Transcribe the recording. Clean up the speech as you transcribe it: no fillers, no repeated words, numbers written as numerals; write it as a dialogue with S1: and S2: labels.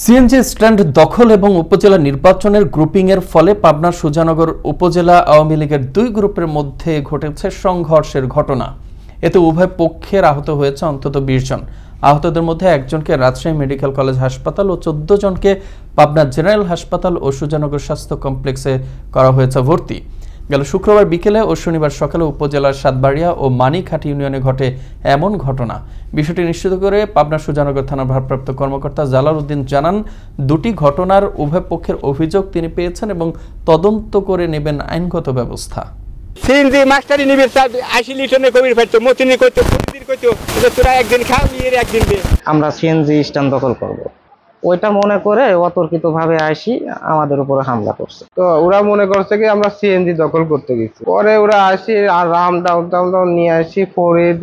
S1: CNG stand দখল এবং উপজেলা নির্বাচনের গ্রুপিংয়ের ফলে পাবনা সুজানগর উপজেলা আওয়ামী লীগের দুই গ্রুপের মধ্যে ঘটেছে সংঘর্ষের ঘটনা। এতে উভয় পক্ষের আহত হয়েছে অন্তত 20 জন। আহতদের মধ্যে একজনকে রাজশাহী মেডিকেল কলেজ হাসপাতাল ও 14 জনকে পাবনা জেনারেল হাসপাতাল ও সুজানগর স্বাস্থ্য কমপ্লেক্সে করা হয়েছে ভর্তি। গেল শুক্রবার বিকেলে ও শনিবার সকালে উপজেলার সাতবাড়িয়া ও মানিকহাট ইউনিয়নে ঘটে এমন ঘটনা। বিষয়টি নিশ্চিত করে পাবনা সুজানগর থানার ভারপ্রাপ্ত কর্মকর্তা জালাল উদ্দিন জানান, দুটি ঘটনার উভয় পক্ষের অভিযোগ তিনি পেয়েছেন এবং তদন্ত করে নেবেন আইনগত ব্যবস্থা।
S2: সিএনজি মাস্টারি নিবে 80 লিটার কবির ফেলতো মতিনি কইতো প্রতিদিন কইতো তোরা একদিন খাও এর একদিন দে।
S3: আমরা সিএনজি স্ট্যান্ড দখল করব, ওইটা মনে করে অতর্কিত ভাবে আসি আমাদের উপরে হামলা করছে।
S4: তো ওরা মনে করছে কি আমরা সিএনজি দখল করতে গেছি, পরে ওরা আসি আর রাম ডাউন নিয়ে আসি ফরিদ